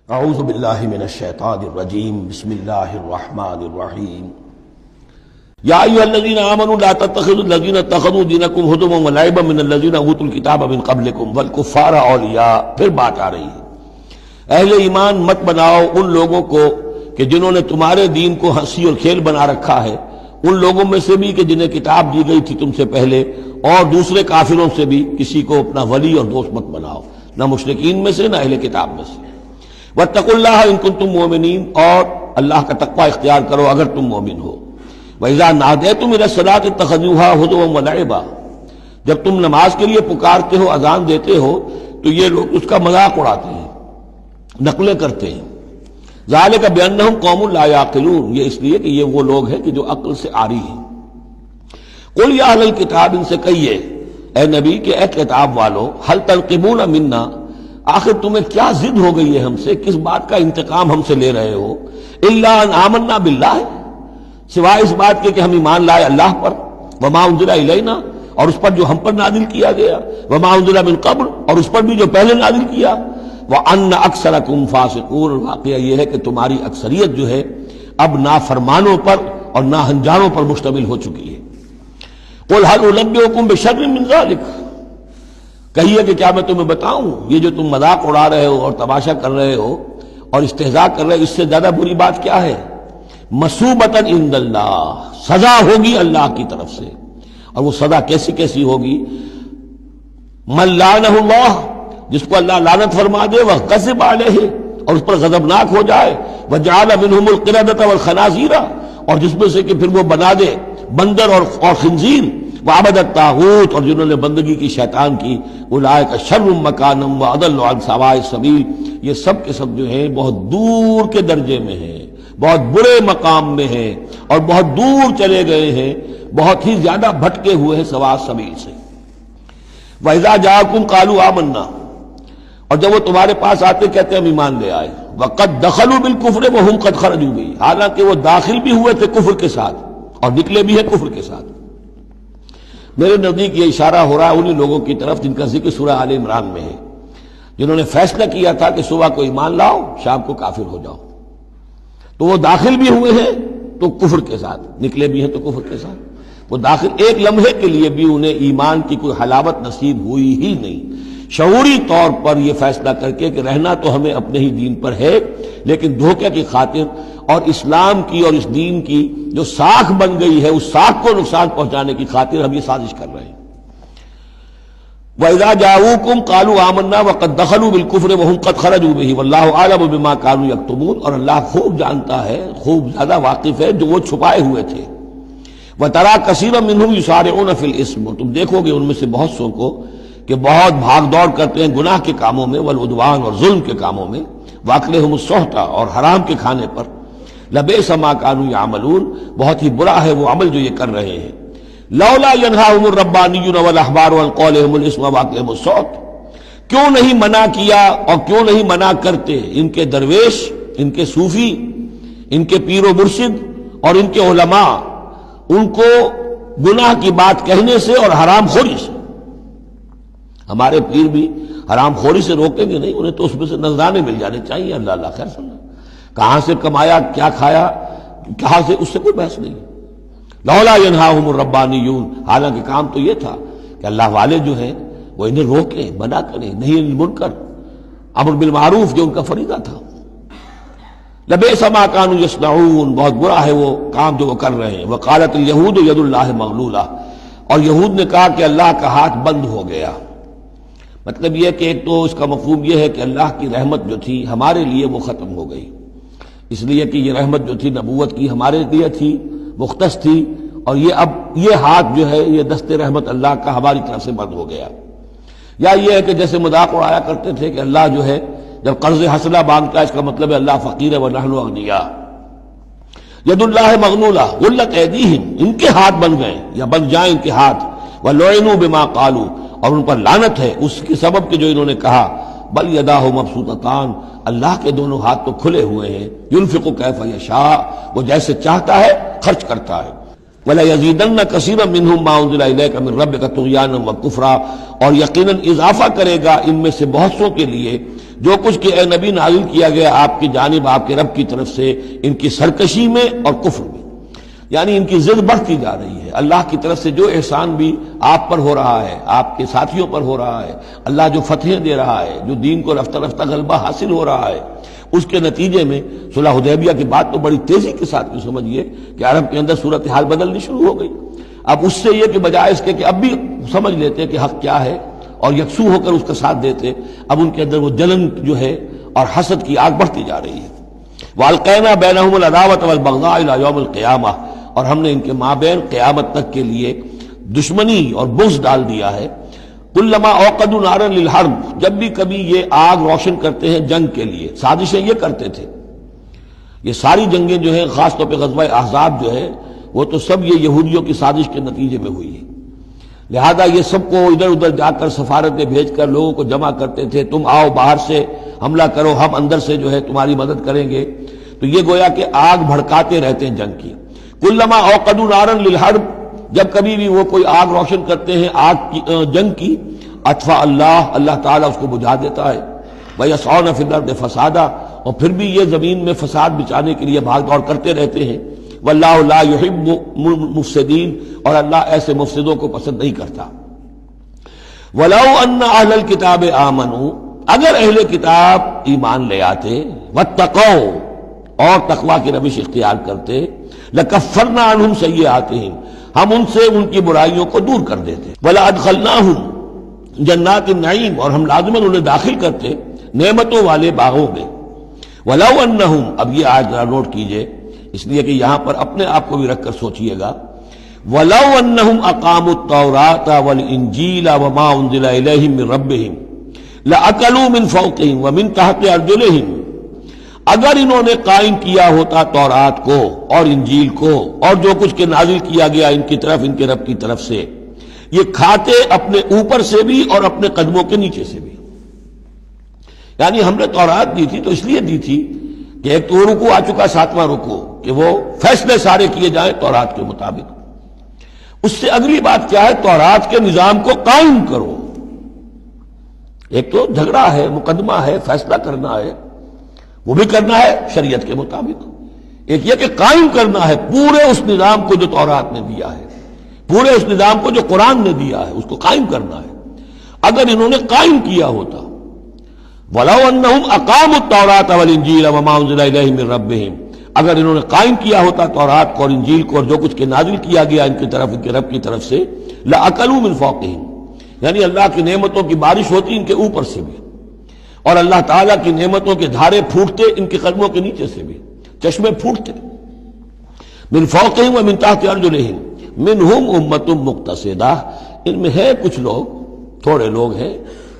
اعوذ باللہ من الشیطان الرجیم بسم اللہ الرحمن الرحیم یا ایھا الذین آمنوا لا تتخذوا الذین اتخذوا دینکم ہزوا ولعبا من الذین اوتوا الکتاب من قبلکم والکفار اولیاء۔ پھر بات آ رہی ہے، اہل ایمان مت بناؤ ان لوگوں کو کہ جنہوں نے تمہارے دین کو ہنسی اور کھیل بنا رکھا ہے، ان لوگوں میں سے بھی کہ جنہیں کتاب دی گئی تھی تم سے پہلے، اور دوسرے کافروں سے بھی کسی کو اپنا ولی اور دوست مت بناؤ، نہ مشرکین میں سے نہ اہل کتاب میں سے۔ واتقوا اللہ ان کنتم مؤمنین، اور اللہ کا تقوی اختیار کرو اگر تم مومن ہو۔ وَإِذَا نَادَيْتُمْ إِلَى الصَّلَاةِ اتَّخَذُوهَا هُزُوًا وَلَعِبًا، جب تم نماز کے لیے پکارتے ہو، اذان دیتے ہو، تو یہ لوگ اس کا مذاق اڑاتے ہیں، نقلیں کرتے ہیں۔ ذَلِكَ بِأَنَّهُمْ قَوْمٌ لَا يَعْقِلُونَ، یہ اس لیے کہ یہ وہ لوگ ہیں کہ جو عقل سے عاری ہیں۔ قُلْ يَا أَهْلَ الْكِتَابِ، ان سے کہیے اے نبی کہ اے کتاب والو، هَلْ تَنْقِمُونَ مِنَّا، آخر تمہیں کیا ضد ہو گئی ہے ہم سے، کس بات کا انتقام ہم سے لے رہے ہو؟ الا ان آمنا باللہ، سوائے اس بات کے کہ ہم ایمان لائے اللہ پر، وما انزل الینا، اور اس پر جو ہم پر نازل کیا گیا، وما انزل من قبل، اور اس پر بھی جو پہلے نازل کیا، وان اکثرکم فاسقون، واقعہ یہ ہے کہ تمہاری اکثریت جو ہے اب نافرمانوں پر اور ناہنجاروں پر مشتمل ہو چکی ہے۔ قل هل انبئکم بشر من ذلک، کہیے کہ کیا میں تمہیں بتاؤں، یہ جو تم مذاق اڑا رہے ہو اور تماشا کر رہے ہو اور استہزاء کر رہے ہو، اس سے زیادہ بری بات کیا ہے؟ مصوبۃ عند اللہ، سزا ہوگی اللہ کی طرف سے، اور وہ سزا کیسی کیسی ہوگی؟ من لعنہ اللہ، جس کو اللہ لعنت فرما دے، وغضب علیہ، اور اس پر غضبناک ہو جائے، وجعل منہم القردۃ والخنازیر، اور جس میں سے کہ پھر وہ بنا دے بندر اور خنزیر، وعبد الطاغوت، اور جنہوں نے بندگی کی شیطان کی، اولئک شر مکانا واضل عن سواء السبیل، یہ سب کے سب جو ہیں بہت دور کے درجے میں ہیں، بہت برے مقام میں ہیں، اور بہت دور چلے گئے ہیں، بہت ہی زیادہ بھٹکے ہوئے ہیں سواء السبیل سے۔ وَإِذَا جَاءَكُمْ قَالُوا آمَنَّا، اور جب وہ تمہارے پاس آتے کہتے ہم ایمان لے آئے، وَقَدْ دَخَلُوا بِالْكُفْرِ وَهُمْ قَدْ خَرَجُوا بِهِ، حالانکہ وہ داخل بھی ہوئے تھے کفر کے ساتھ اور نکلے بھی ہیں کفر کے ساتھ۔ میرے نزدیک یہ اشارہ ہو رہا ہے انہی لوگوں کی طرف جن کا ذکر سورہ آل عمران میں ہے، جنہوں نے فیصلہ کیا تھا کہ صبح کو ایمان لاؤ، شام کو کافر ہو جاؤ، تو وہ داخل بھی ہوئے ہیں تو کفر کے ساتھ، نکلے بھی ہیں تو کفر کے ساتھ۔ وہ داخل ایک لمحے کے لیے بھی انہیں ایمان کی کوئی حلاوت نصیب ہوئی ہی نہیں، شعوری طور پر یہ فیصلہ کر کے کہ رہنا تو ہمیں اپنے ہی دین پر ہے، لیکن دھوکے کی خاطر اور اسلام کی اور اس دین کی جو ساکھ بن گئی ہے، اس ساکھ کو نقصان پہنچانے کی خاطر ہم یہ سازش کر رہے ہیں۔ وَإِذَا جَاءُوكُمْ قَالُوا آمَنَّا وَقَدْ دَخَلُوا بِالْكُفْرِ وَهُمْ قَدْ خَرَجُوا بِهِ وَاللَّهُ أَعْلَمُ بِمَا كَانُوا يَكْتُمُونَ، اور اللہ خوب جانتا ہے، خوب زیادہ واقف ہے جو وہ چھپائے ہوئے تھے۔ وَتَرَىٰ كَثِيرًا مِّنْهُمْ يُسَارِعُونَ فِي الْإِثْمِ، اور تم دیکھو گے ان میں سے بہت سو کو کہ بہت بھاگ دوڑ کرتے ہیں گناہ کے کاموں میں، والعدوان، اور ظلم کے کاموں میں، وَأَكْلِهِمُ السُّحْتَ، اور حرام کے کھانے پر، لَبِئْسَ مَا كَانُوا يَعْمَلُونَ، بہت ہی برا ہے وہ عمل جو یہ کر رہے ہیں۔ لولا ينهاهم الربانيون والاحبار عن قولهم الاسم واكلهم السحت، کیوں نہیں منع کیا اور کیوں نہیں منع کرتے ان کے درویش، ان کے صوفی، ان کے پیر و مرشد اور ان کے علماء ان کو گناہ کی بات کہنے سے اور حرام خوری سے؟ ہمارے پیر بھی حرام خوری سے روکیں گے نہیں، انہیں تو اس میں سے نذرانے مل جانے چاہیے، اللہ اللہ خیر سننا، کہاں سے کمایا، کیا کھایا، کہاں سے، اس سے کوئی بحث نہیں۔ لولا ینہاہم الربانیون، حالانکہ کام تو یہ تھا کہ اللہ والے جو ہیں وہ انہیں روکیں، منع کریں، نہیں المنکر، امر بالمعروف جو ان کا فریضہ تھا۔ لبئس ما کانوا یصنعون، بہت برا ہے وہ کام جو وہ کر رہے ہیں۔ وقالت الیہود ید اللہ مغلولہ، اور یہود نے کہا کہ اللہ کا ہاتھ بند ہو گیا۔ مطلب یہ کہ ایک تو اس کا مفہوم یہ ہے کہ اللہ کی رحمت جو تھی ہمارے لیے وہ ختم ہو گئی، اس لیے کہ یہ رحمت جو تھی نبوت کی ہمارے لیے تھی، مختص تھی، اور یہ اب یہ ہاتھ جو ہے یہ دست رحمت اللہ کا ہماری طرف سے بند ہو گیا۔ یا یہ ہے کہ جیسے مذاق اڑایا کرتے تھے کہ اللہ جو ہے جب قرض حسنہ مانگتا ہے اس کا مطلب ہے اللہ فقیر ہے ونحن اغنیاء۔ ید اللہ مغلولہ غلت ایدیہم، ان کے ہاتھ بن گئے یا بن جائیں ان کے ہاتھ، ولعنوا بما قالوا، اور ان پر لعنت ہے اس کے سبب کہ جو انہوں نے کہا۔ بل یداہ مبسوطتان، اللہ کے دونوں ہاتھ تو کھلے ہوئے ہیں، ینفق کیف یشاء، وہ جیسے چاہتا ہے خرچ کرتا ہے۔ وَلَيَزِيدَنَّ كَثِيرًا مِّنْهُمْ مَا أُنزِلَ إِلَيْكَ مِن رَّبِّكَ طُغْيَانًا وَكُفْرًا، اور یقیناً اضافہ کرے گا ان میں سے بہت سوں کے لیے جو کچھ کہ اے نبی نازل کیا گیا آپ کی جانب آپ کے رب کی طرف سے، ان کی سرکشی میں اور کفر میں، یعنی ان کی ضد بڑھتی جا رہی ہے۔ اللہ کی طرف سے جو احسان بھی آپ پر ہو رہا ہے، آپ کے ساتھیوں پر ہو رہا ہے، اللہ جو فتحیں دے رہا ہے، جو دین کو رفتہ رفتہ غلبہ حاصل ہو رہا ہے، اس کے نتیجے میں صلح حدیبیہ کے بعد تو بڑی تیزی کے ساتھ بھی سمجھیے کہ عرب کے اندر صورتحال بدلنی شروع ہو گئی۔ اب اس سے یہ کہ بجائے اس کے کہ اب بھی سمجھ لیتے کہ حق کیا ہے اور یکسو ہو کر اس کا ساتھ دیتے، اب ان کے اندر وہ جلن جو ہے اور حسد کی آگ بڑھتی جا رہی ہے۔ وَأَلْقَيْنَا بَيْنَهُمُ الْعَدَاوَةَ وَالْبَغْضَاءَ إِلَىٰ يَوْمِ الْقِيَامَةِ، اور ہم نے ان کے مابین قیامت تک کے لیے دشمنی اور بغض ڈال دیا ہے۔ کلما اوقدوا نارا للحرب، جب بھی کبھی یہ آگ روشن کرتے ہیں جنگ کے لیے، سازشیں یہ کرتے تھے۔ یہ ساری جنگیں جو ہیں، خاص طور پہ غزوہ احزاب جو ہے، وہ تو سب یہ یہودیوں کی سازش کے نتیجے میں ہوئی ہے۔ لہذا یہ سب کو ادھر ادھر جا کر سفارتیں بھیج کر لوگوں کو جمع کرتے تھے، تم آؤ باہر سے حملہ کرو، ہم اندر سے جو ہے تمہاری مدد کریں گے۔ تو یہ گویا کہ آگ بھڑکاتے رہتے ہیں جنگ کی۔ کلما اوقدوا نارا للحرب، جب کبھی بھی وہ کوئی آگ روشن کرتے ہیں آگ کی جنگ کی، اطفا اللہ تعالیٰ اس کو بجھا دیتا ہے۔ وَيَسْعَوْنَ فِي الْأَرْضِ فَسَادًا، اور پھر بھی یہ زمین میں فساد بچانے کے لیے بھاگ دوڑ کرتے رہتے ہیں۔ وَاللَّهُ لَا يُحِبُّ الْمُفْسِدِينَ، اور اللہ ایسے مفسدوں کو پسند نہیں کرتا۔ وَلَوْ أَنَّ أَهْلَ الْكِتَابِ آمَنُوا، اگر اہل کتاب ایمان لے آتے، وَاتَّقَوْا، اور تقویٰ کی روش اختیار کرتے، لَكَفَّرْنَا عَنْهُمْ سَيِّئَاتِهِمْ، ہم ان سے ان کی برائیوں کو دور کر دیتے۔ وَلَأَدْخَلْنَاهُمْ جنات النعیم، اور ہم لازماً انہیں داخل کرتے نعمتوں والے باغوں میں۔ وَلَوْ أَنَّهُمْ، اب یہ آیت ذرا نوٹ کیجئے اس لیے کہ یہاں پر اپنے آپ کو بھی رکھ کر سوچئے گا۔ وَلَوْ أَنَّهُمْ أَقَامُوا التَّوْرَاةَ وَالْإِنْجِيلَ وَمَا أُنزِلَ إِلَيْهِمْ مِنْ رَبِّهِمْ لَأَكَلُوا مِنْ فَوْقِهِمْ وَمِنْ تَحْتِ أَرْجُلِهِمْ، اگر انہوں نے قائم کیا ہوتا تورات کو اور انجیل کو اور جو کچھ کہ نازل کیا گیا ان کی طرف، ان کے رب کی طرف سے، یہ کھاتے اپنے اوپر سے بھی اور اپنے قدموں کے نیچے سے بھی۔ یعنی ہم نے تورات دی تھی تو اس لیے دی تھی کہ ایک تو رکوع آ چکا، 7واں رکوع، کہ وہ فیصلے سارے کیے جائیں تورات کے مطابق۔ اس سے اگلی بات کیا ہے؟ تورات کے نظام کو قائم کرو۔ ایک تو جھگڑا ہے، مقدمہ ہے، فیصلہ کرنا ہے، وہ بھی کرنا ہے شریعت کے مطابق۔ ایک یہ کہ قائم کرنا ہے پورے اس نظام کو جو تورات نے دیا ہے، پورے اس نظام کو جو قرآن نے دیا ہے، اس کو قائم کرنا ہے۔ اگر انہوں نے قائم کیا ہوتا، وَلَوْ أَنَّهُمْ أَقَامُوا التَّوْرَاةَ وَالْإِنْجِيلَ وَمَا أُنزِلَ إِلَيْهِم مِّن رَّبِّهِمْ، اگر انہوں نے قائم کیا ہوتا تورات کو اور انجیل کو اور جو کچھ کہ نازل کیا گیا ان کی طرف، ان کے رب کی طرف سے، لَأَكَلُوا مِن فَوْقِهِمْ، یعنی اللہ کی نعمتوں کی بارش ہوتی ان کے اوپر سے بھی، اور اللہ تعالیٰ کی نعمتوں کے دھارے پھوٹتے ان کے قدموں کے نیچے سے بھی، چشمے پھوٹتے۔ من فوقہم ومن تحت ارجلہم منہم امۃ مقتصدہ، ان میں ہے کچھ لوگ، تھوڑے لوگ ہیں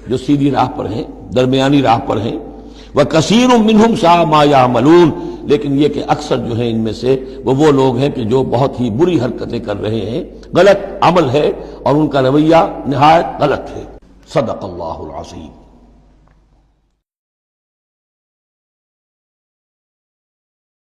جو سیدھی راہ پر ہیں، درمیانی راہ پر ہیں۔ وکثیر منہم ساء ما یعملون، لیکن یہ کہ اکثر جو ہیں ان میں سے وہ لوگ ہیں کہ جو بہت ہی بری حرکتیں کر رہے ہیں، غلط عمل ہے اور ان کا رویہ نہایت غلط ہے۔ صدق اللہ العظیم۔